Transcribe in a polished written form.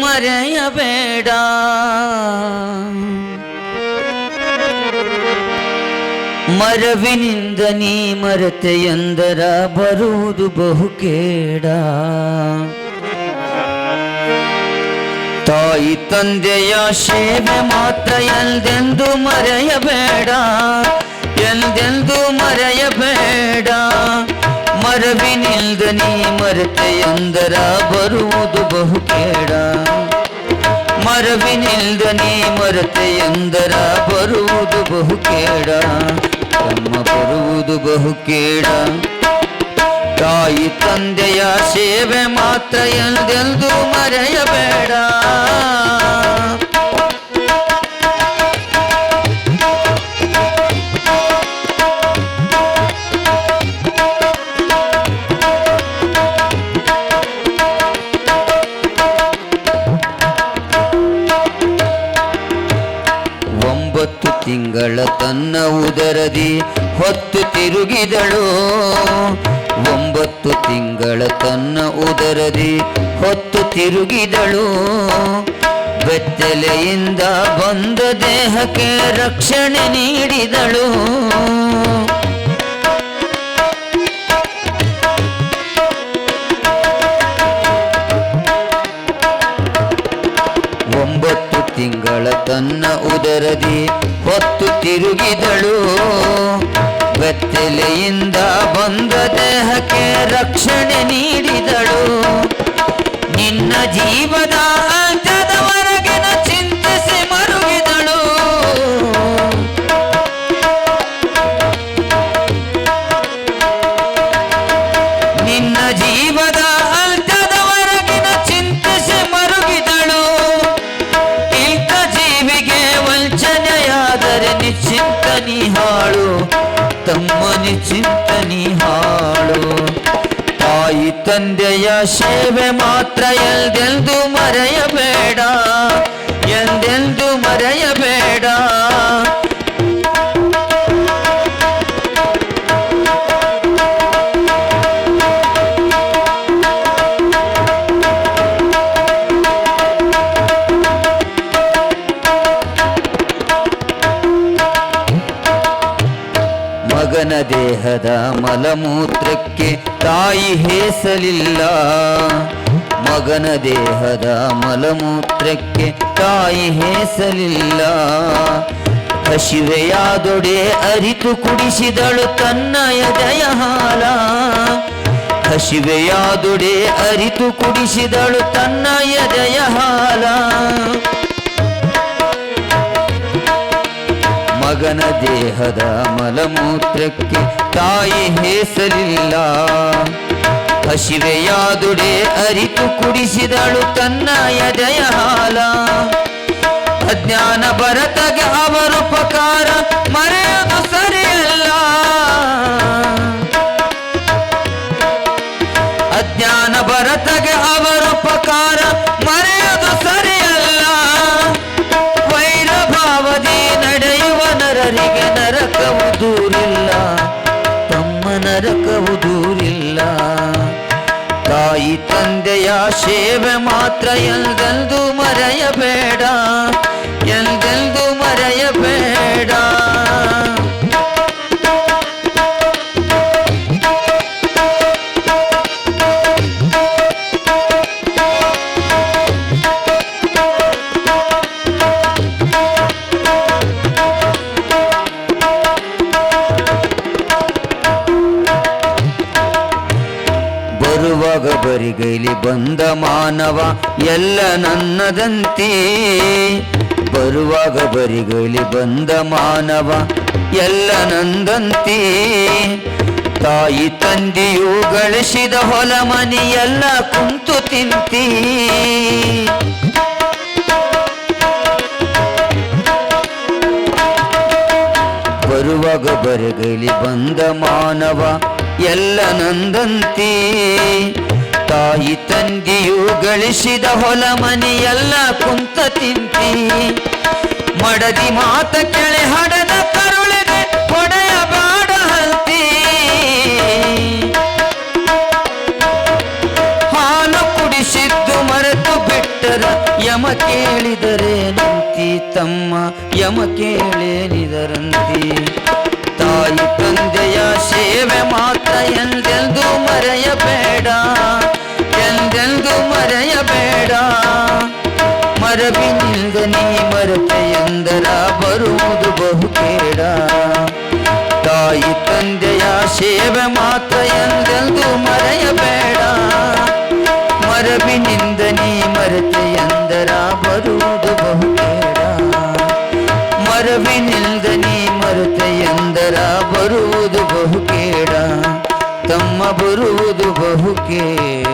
ಮರೆಯಬೇಡ. ಮರವಿನಿಂದ ನೀ ಮರೆತೆಯಂದರ ಬರುವುದು ಬಹುಕೇಡ. ತಾಯಿ ತಂದೆಯ ಸೇವೆ ಮಾತ್ರ ಎಂದೆಂದು ಮರೆಯಬೇಡ, ಎಂದೆಂದು ಮರೆಯಬೇಡ. ಮರವಿನಿಂದ ನೀ ಮರೆತೆಯಂದರ ಬರುವುದು ಬಹುಕೇಡ. ಮರವಿನಿಂದ ನೀ ಮರೆತೆಯಂದರ ಬರುವುದು ಬಹುಕೇಡ. ತಮ್ಮ ಬರುವುದು ಬಹುಕೇಡ. ತಾಯಿ ತಂದೆಯ ಸೇವೆ ಮಾತ್ರ ಎಂದೆಂದು ಮರೆಯಬೇಡ. ತಿಂಗಳ ತನ್ನ ಉದರದಿ ಹೊತ್ತು ತಿರುಗಿದಳು. 9 ತಿಂಗಳ ತನ್ನ ಉದರದಿ ಹೊತ್ತು ತಿರುಗಿದಳು. ಬೆತ್ತಲೆಯಿಂದ ಬಂದ ದೇಹಕ್ಕೆ ರಕ್ಷಣೆ ನೀಡಿದಳು. ತಿಂಗಳ ತನ್ನ ಉದರದಿ ಹೊತ್ತು ತಿರುಗಿದಳು. ಬೆತ್ತಲೆಯಿಂದ ಬಂದ ದೇಹಕ್ಕೆ ರಕ್ಷಣೆ ನೀಡಿದಳು. ನಿನ್ನ ಜೀವದ ಅಂತ್ಯದವರೆಗಿನ ಚಿಂತಿಸಿ ಮರುಗಿದಳು. ನಿನ್ನ ಜೀವದ ಅಂತ್ಯದವರೆಗಿನ ಚಿಂತಿಸಿ ಮರುಗಿದಳು. ನಿಶ್ಚಿಂತನಿ ಹಾಳು ತಮ್ಮ ನಿಶ್ಚಿಂತನಿ ಹಾಳು. ತಾಯಿ ತಂದೆಯ ಸೇವೆ ಮಾತ್ರ ಎಂದೆಂದು ಮರೆಯಬೇಡ, ಎಂದೆಂದು ಮರೆಯಬೇಡ. ಮಗನ ದೇಹದ ಮಲಮೂತ್ರಕ್ಕೆ ತಾಯಿ ಹೇಸಲಿಲ್ಲ. ಮಗನ ದೇಹದ ಮಲಮೂತ್ರಕ್ಕೆ ತಾಯಿ ಹೇಸಲಿಲ್ಲ. ಹಸಿವೆಯಾದೊಡೆ ಅರಿತು ಕುಡಿಸಿದಳು ತನ್ನ ಎದೆಯ ಹಾಲ. ಹಸಿವೆಯಾದೊಡೆ ಅರಿತು ಕುಡಿಸಿದಳು ತನ್ನ ಎದೆಯ ಹಾಲ. ಮಗನ ದೇಹದ ಮಲಮೂತ್ರಕ್ಕೆ ತಾಯಿ ಹೇಸಲಿಲ್ಲ. ಹಸಿವೆಯಾದುಡೆ ಅರಿತು ಕುಡಿಸಿದಳು ತನ್ನ ಎದೆಯ ಹಾಲ. ಅಜ್ಞಾನ ಭರತಗೆ ಅವರುಪಕಾರ ಮರೆಯದು ಸರಿಯಲ್ಲ. ಅಜ್ಞಾನ ಭರತಗೆ ಅವರುಪಕಾರ ಮರೆಯದು ಸರಿಯಲ್ಲ. ವೈರಭಾವದಿ ನಡೆಯುವ ನರರಿಗೆ ನರಕವು ದೂರಿಲ್ಲ, ತಮ್ಮ ನರಕವು ದೂರಿಲ್ಲ. ತಾಯಿ ತಂದೆಯ ಸೇವೆ ಮಾತ್ರ ಎಂದೆಂದು ಮರೆಯಬೇಡ, ಎಂದೆಂದು ಮರೆಯಬೇಡ. ಬರುವಾಗ ಬರಿಗೈಲಿ ಬಂದ ಮಾನವ ಎಲ್ಲ ನನ್ನದಂತೆ. ಬರುವಾಗ ಬರಿಗೈಲಿ ಬಂದ ಮಾನವ ಎಲ್ಲ ನಂದಂತೆ. ತಾಯಿ ತಂದೆಯು ಗಳಿಸಿದ ಹೊಲ ಮನಿ ಎಲ್ಲ ಕುಂತು ತಿಂತಿ. ಬರುವಾಗ ಬರಿಗೈಲಿ ಬಂದ ಮಾನವ ಎಲ್ಲ ನಂದಂತೆ. ತಾಯಿ ತಂದೆಯು ಗಳಿಸಿದ ಹೊಲ ಮನಿ ಎಲ್ಲ ಕುಂತ ತಿಂತಿ. ಮಡದಿ ಮಾತ ಕೆಳೆ ಹಡದ ಕರುಳಿಗೆ ಹೊಡೆಯ ಬಾಡ ಹಂತಿ. ಹಾಲು ಕುಡಿಸಿದ್ದು ಮರೆತು ಬಿಟ್ಟರ ಯಮ ಕೇಳಿದರೆ ನಿಂತಿ ತಮ್ಮ ಯಮ ಕೇಳೇನಿದರಂತಿ ತಾಯಿ ತಂದೆಯ ಸೇವೆ ಮಾತ್ರ ಎಂದೆಂದು ಮರೆಯಬೇಡ ಎಂದೆಂದು ಮರೆಯಬೇಡ ಮರವಿನಿಂದ ನೀ ಮರೆತೆ ಎಂದರ ಬರುವುದು ಬಹುಕೇಡ ತಾಯಿ ತಂದೆಯ ಸೇವೆ ಮಾತ್ರ ಎಂದೆಂದು ಮರೆಯಬೇಡ ಮರವಿನಿಂದ ನೀ ಮರೆತೆ ಎಂದರ ಬರುವುದು ಬಹುಕೇಡ ಮರವಿನಿಂದ ನೀ ಮರೆತೆ ಎಂದರ ಬರುವುದು ಬಹುಕೇಡ ತಮ್ಮ ಬರುವುದು ಬಹುಕೇಡ